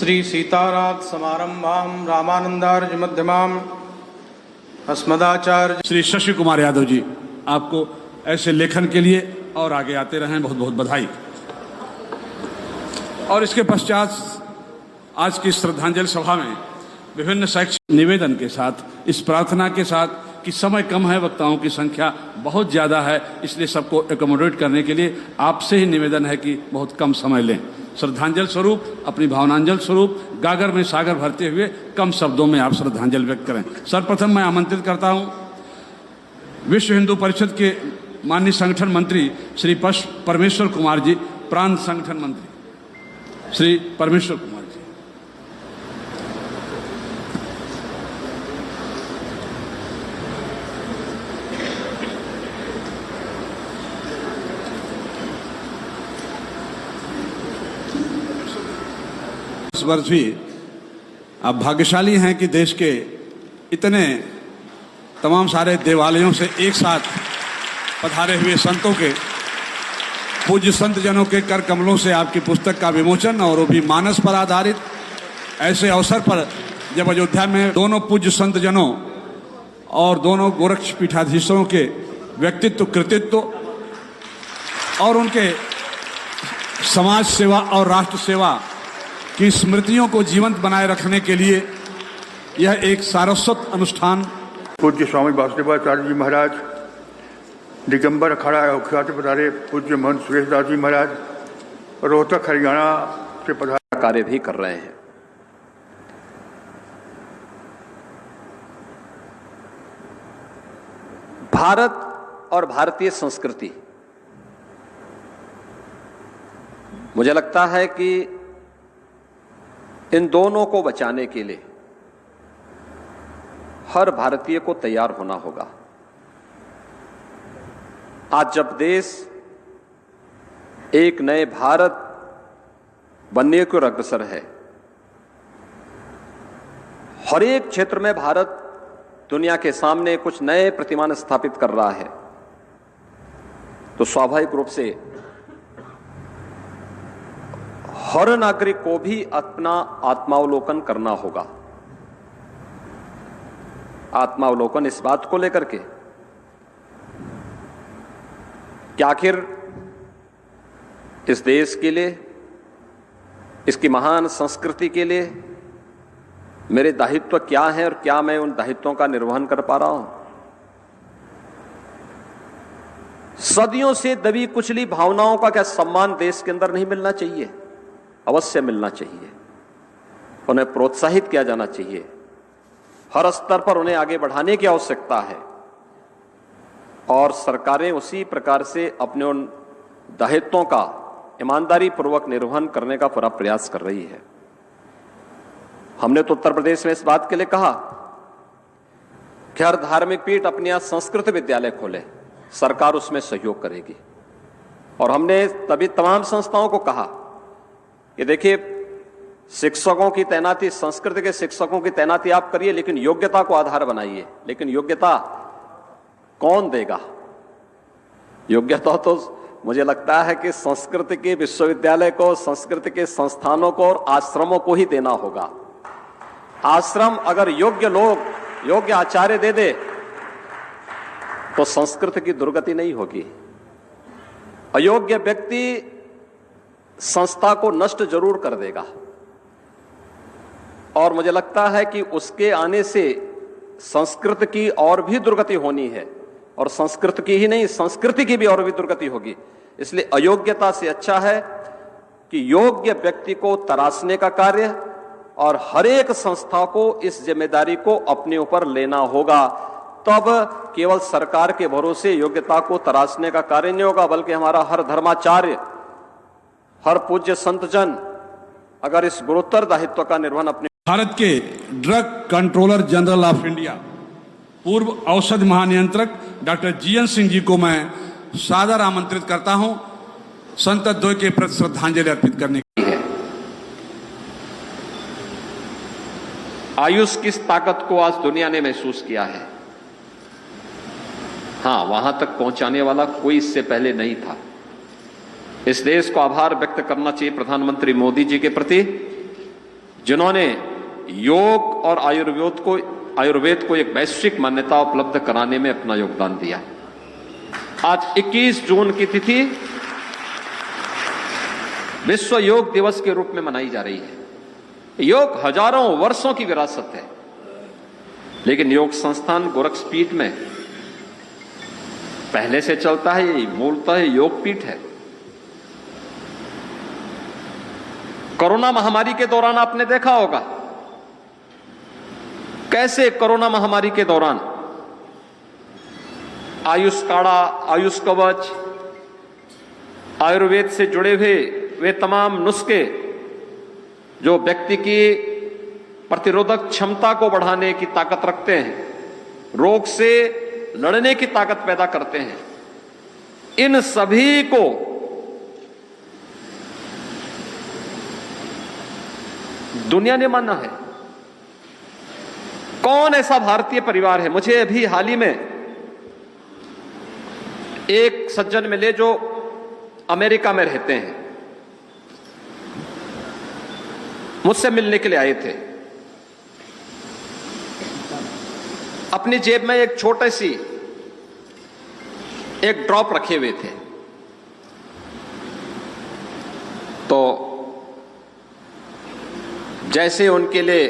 श्री सीताराम समारंभाम रामानंदार्य मध्यमाम अस्मदाचार्य। श्री शशि कुमार यादव जी, आपको ऐसे लेखन के लिए और आगे आते रहें बहुत बहुत बधाई। और इसके पश्चात आज की श्रद्धांजलि सभा में विभिन्न शैक्षिक निवेदन के साथ, इस प्रार्थना के साथ कि समय कम है, वक्ताओं की संख्या बहुत ज़्यादा है, इसलिए सबको एकोमोडेट करने के लिए आपसे ही निवेदन है कि बहुत कम समय लें। श्रद्धांजलि स्वरूप, अपनी भावनांजलि स्वरूप गागर में सागर भरते हुए कम शब्दों में आप श्रद्धांजलि व्यक्त करें। सर्वप्रथम मैं आमंत्रित करता हूं विश्व हिंदू परिषद के माननीय संगठन मंत्री श्री परमेश्वर कुमार जी, प्रांत संगठन मंत्री श्री परमेश्वर कुमार जी। इस वर्ष भी आप भाग्यशाली हैं कि देश के इतने तमाम सारे देवालयों से एक साथ पधारे हुए संतों के, पूज्य संत जनों के कर कमलों से आपकी पुस्तक का विमोचन, और वो भी मानस पर आधारित, ऐसे अवसर पर जब अयोध्या में दोनों पूज्य संत जनों और दोनों गोरक्ष पीठाधीशों के व्यक्तित्व, कृतित्व और उनके समाज सेवा और राष्ट्र सेवा की स्मृतियों को जीवंत बनाए रखने के लिए यह एक सारस्वत अनुष्ठान। पूज्य स्वामी वासुदेवाचार्य जी महाराज, दिगंबर अखाड़ा अवख्यात पधारे पूज्य महंत सुरेशदास जी महाराज, रोहतक हरियाणा से पधारे कार्य भी कर रहे हैं। भारत और भारतीय संस्कृति, मुझे लगता है कि इन दोनों को बचाने के लिए हर भारतीय को तैयार होना होगा। आज जब देश एक नए भारत बनने को अग्रसर है, हर एक क्षेत्र में भारत दुनिया के सामने कुछ नए प्रतिमान स्थापित कर रहा है, तो स्वाभाविक रूप से हर नागरिक को भी अपना आत्मावलोकन करना होगा। आत्मावलोकन इस बात को लेकर के कि आखिर इस देश के लिए, इसकी महान संस्कृति के लिए मेरे दायित्व क्या हैं और क्या मैं उन दायित्वों का निर्वहन कर पा रहा हूं। सदियों से दबी कुचली भावनाओं का क्या सम्मान देश के अंदर नहीं मिलना चाहिए? अवश्य मिलना चाहिए। उन्हें प्रोत्साहित किया जाना चाहिए। हर स्तर पर उन्हें आगे बढ़ाने की आवश्यकता है और सरकारें उसी प्रकार से अपने उन दायित्वों का ईमानदारी पूर्वक निर्वहन करने का पूरा प्रयास कर रही है। हमने तो उत्तर प्रदेश में इस बात के लिए कहा कि हर धार्मिक पीठ अपने यहां संस्कृत विद्यालय खोले, सरकार उसमें सहयोग करेगी। और हमने तभी तमाम संस्थाओं को कहा कि देखिए, शिक्षकों की तैनाती, संस्कृत के शिक्षकों की तैनाती आप करिए, लेकिन योग्यता को आधार बनाइए। लेकिन योग्यता कौन देगा? योग्यता तो मुझे लगता है कि संस्कृत के विश्वविद्यालय को, संस्कृत के संस्थानों को और आश्रमों को ही देना होगा। आश्रम अगर योग्य लोग, योग्य आचार्य दे दे तो संस्कृत की दुर्गति नहीं होगी। अयोग्य व्यक्ति संस्था को नष्ट जरूर कर देगा और मुझे लगता है कि उसके आने से संस्कृत की और भी दुर्गति होनी है, और संस्कृत की ही नहीं, संस्कृति की भी और भी दुर्गति होगी। इसलिए अयोग्यता से अच्छा है कि योग्य व्यक्ति को तराशने का कार्य, और हर एक संस्था को इस जिम्मेदारी को अपने ऊपर लेना होगा। तब केवल सरकार के भरोसे योग्यता को तराशने का कार्य नहीं होगा, बल्कि हमारा हर धर्माचार्य, हर पूज्य संतजन अगर इस गुरुतर दायित्व का निर्वहन अपने। भारत के drug controller general of India, पूर्व औषध महानियंत्रक डॉक्टर जीएन सिंह जी को मैं सादर आमंत्रित करता हूं संत द्वय के प्रति श्रद्धांजलि अर्पित करने की है। आयुष की ताकत को आज दुनिया ने महसूस किया है। हां, वहां तक पहुंचाने वाला कोई इससे पहले नहीं था। इस देश को आभार व्यक्त करना चाहिए प्रधानमंत्री मोदी जी के प्रति, जिन्होंने योग और आयुर्वेद को एक वैश्विक मान्यता उपलब्ध कराने में अपना योगदान दिया। आज 21 जून की तिथि विश्व योग दिवस के रूप में मनाई जा रही है। योग हजारों वर्षों की विरासत है, लेकिन योग संस्थान गोरखपीठ में पहले से चलता है। ये मूलतः योग पीठ है। कोरोना महामारी के दौरान आपने देखा होगा कैसे कोरोना महामारी के दौरान आयुष काढ़ा, आयुष कवच, आयुर्वेद से जुड़े हुए वे तमाम नुस्खे जो व्यक्ति की प्रतिरोधक क्षमता को बढ़ाने की ताकत रखते हैं, रोग से लड़ने की ताकत पैदा करते हैं, इन सभी को दुनिया ने माना है। कौन ऐसा भारतीय परिवार है? मुझे अभी हाल ही में एक सज्जन मिले जो अमेरिका में रहते हैं, मुझसे मिलने के लिए आए थे। अपनी जेब में एक छोटी सी एक ड्रॉप रखे हुए थे। तो जैसे उनके लिए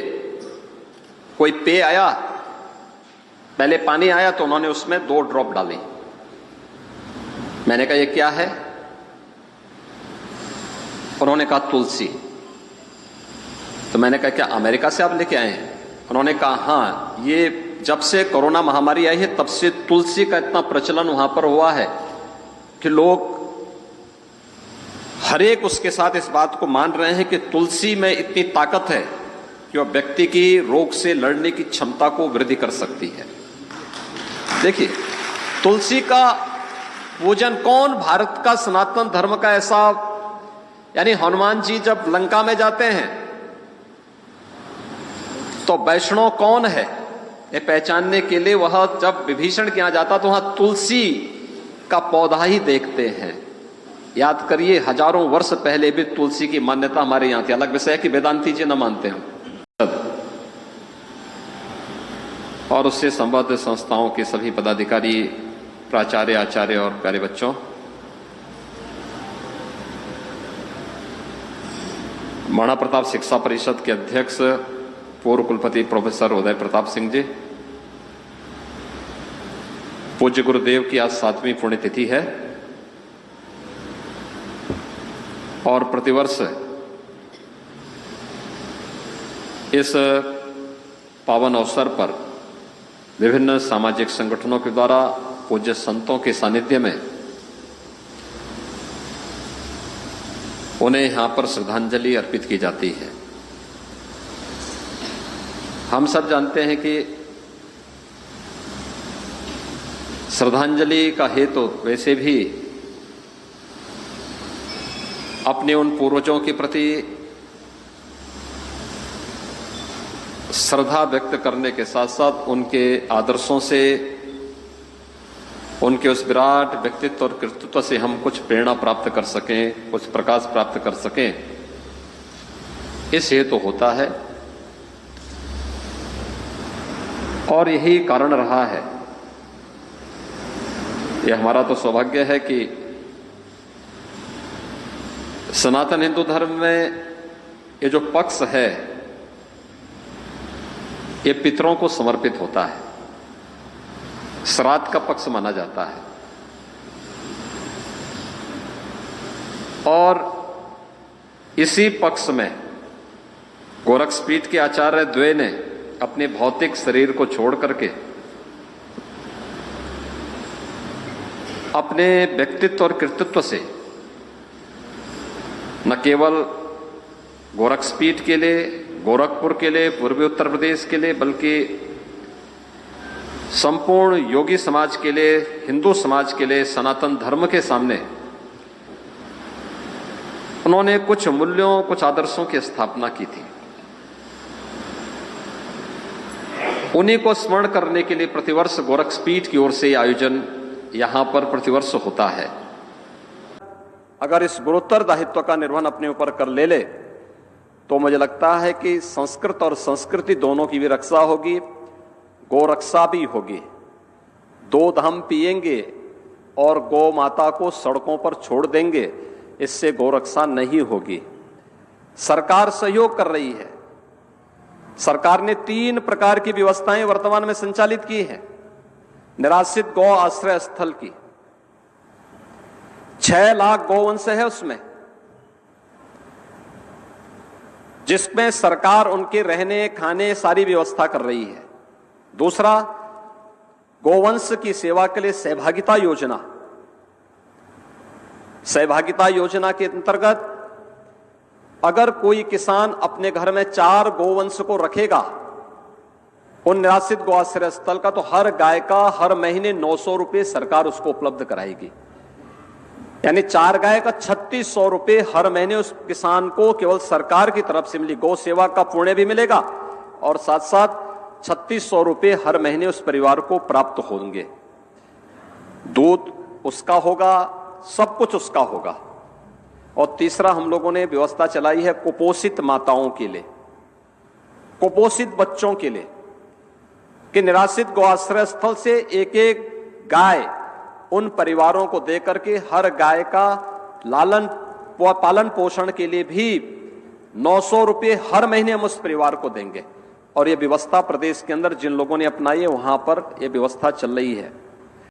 कोई पेय आया, पहले पानी आया तो उन्होंने उसमें 2 ड्रॉप डाली। मैंने कहा ये क्या है? उन्होंने कहा तुलसी। तो मैंने कहा क्या अमेरिका से आप लेके आए हैं? उन्होंने कहा हाँ, ये जब से कोरोना महामारी आई है तब से तुलसी का इतना प्रचलन वहां पर हुआ है कि लोग हर एक उसके साथ इस बात को मान रहे हैं कि तुलसी में इतनी ताकत है कि वह व्यक्ति की रोग से लड़ने की क्षमता को वृद्धि कर सकती है। देखिए, तुलसी का पूजन कौन, भारत का सनातन धर्म का ऐसा, यानी हनुमान जी जब लंका में जाते हैं तो वैष्णव कौन है ये पहचानने के लिए वह जब विभीषण के यहां जाता तो वहां तुलसी का पौधा ही देखते हैं। याद करिए, हजारों वर्ष पहले भी तुलसी की मान्यता हमारे यहां थी। अलग विषय है कि वेदांती जी न मानते हैं। और उससे संबद्ध संस्थाओं के सभी पदाधिकारी, प्राचार्य, आचार्य और प्यारे बच्चों, महाराणा प्रताप शिक्षा परिषद के अध्यक्ष पूर्व कुलपति प्रोफेसर उदय प्रताप सिंह जी, पूज्य गुरुदेव की आज 7वीं पुण्यतिथि है और प्रतिवर्ष इस पावन अवसर पर विभिन्न सामाजिक संगठनों के द्वारा पूज्य संतों के सानिध्य में उन्हें यहां पर श्रद्धांजलि अर्पित की जाती है। हम सब जानते हैं कि श्रद्धांजलि का हेतु वैसे भी अपने उन पूर्वजों के प्रति श्रद्धा व्यक्त करने के साथ साथ उनके आदर्शों से, उनके उस विराट व्यक्तित्व और कृतित्व से हम कुछ प्रेरणा प्राप्त कर सकें, कुछ प्रकाश प्राप्त कर सकें, इस हेतु होता है। और यही कारण रहा है। यह हमारा तो सौभाग्य है कि सनातन हिंदू धर्म में ये जो पक्ष है ये पितरों को समर्पित होता है, श्राद्ध का पक्ष माना जाता है। और इसी पक्ष में गोरखपीठ के आचार्य द्वय ने अपने भौतिक शरीर को छोड़ करके अपने व्यक्तित्व और कृतित्व से न केवल गोरखपीठ के लिए, गोरखपुर के लिए, पूर्वी उत्तर प्रदेश के लिए, बल्कि संपूर्ण योगी समाज के लिए, हिंदू समाज के लिए, सनातन धर्म के सामने उन्होंने कुछ मूल्यों, कुछ आदर्शों की स्थापना की थी। उन्हीं को स्मरण करने के लिए प्रतिवर्ष गोरखपीठ की ओर से आयोजन यहां पर प्रतिवर्ष होता है। अगर इस गुरुतर दायित्व का निर्वहन अपने ऊपर कर ले तो मुझे लगता है कि संस्कृत और संस्कृति दोनों की भी रक्षा होगी, गोरक्षा भी होगी। दूध हम पिएंगे और गौ माता को सड़कों पर छोड़ देंगे, इससे गोरक्षा नहीं होगी। सरकार सहयोग कर रही है। सरकार ने 3 प्रकार की व्यवस्थाएं वर्तमान में संचालित की हैं। निराश्रित गौ आश्रय स्थल की 6 लाख गौवंश है उसमें, जिसमें सरकार उनके रहने खाने सारी व्यवस्था कर रही है। दूसरा, गोवंश की सेवा के लिए सहभागिता योजना। सहभागिता योजना के अंतर्गत अगर कोई किसान अपने घर में 4 गोवंश को रखेगा उन निराश्रित गौ आश्रय स्थल का, तो हर गाय का हर महीने 900 रुपए सरकार उसको उपलब्ध कराएगी। यानी 4 गाय का 3600 रुपए हर महीने उस किसान को केवल सरकार की तरफ से मिली। गौ सेवा का पुण्य भी मिलेगा और साथ साथ 3600 रुपए हर महीने उस परिवार को प्राप्त होंगे। दूध उसका होगा, सब कुछ उसका होगा। और तीसरा, हम लोगों ने व्यवस्था चलाई है कुपोषित माताओं के लिए, कुपोषित बच्चों के लिए, कि निराश्रित गौ आश्रय स्थल से एक गाय उन परिवारों को देकर के हर गाय का पालन पोषण के लिए भी 900 रुपए हर महीने हम उस परिवार को देंगे। और यह व्यवस्था प्रदेश के अंदर जिन लोगों ने अपनाई है वहां पर यह व्यवस्था चल रही है।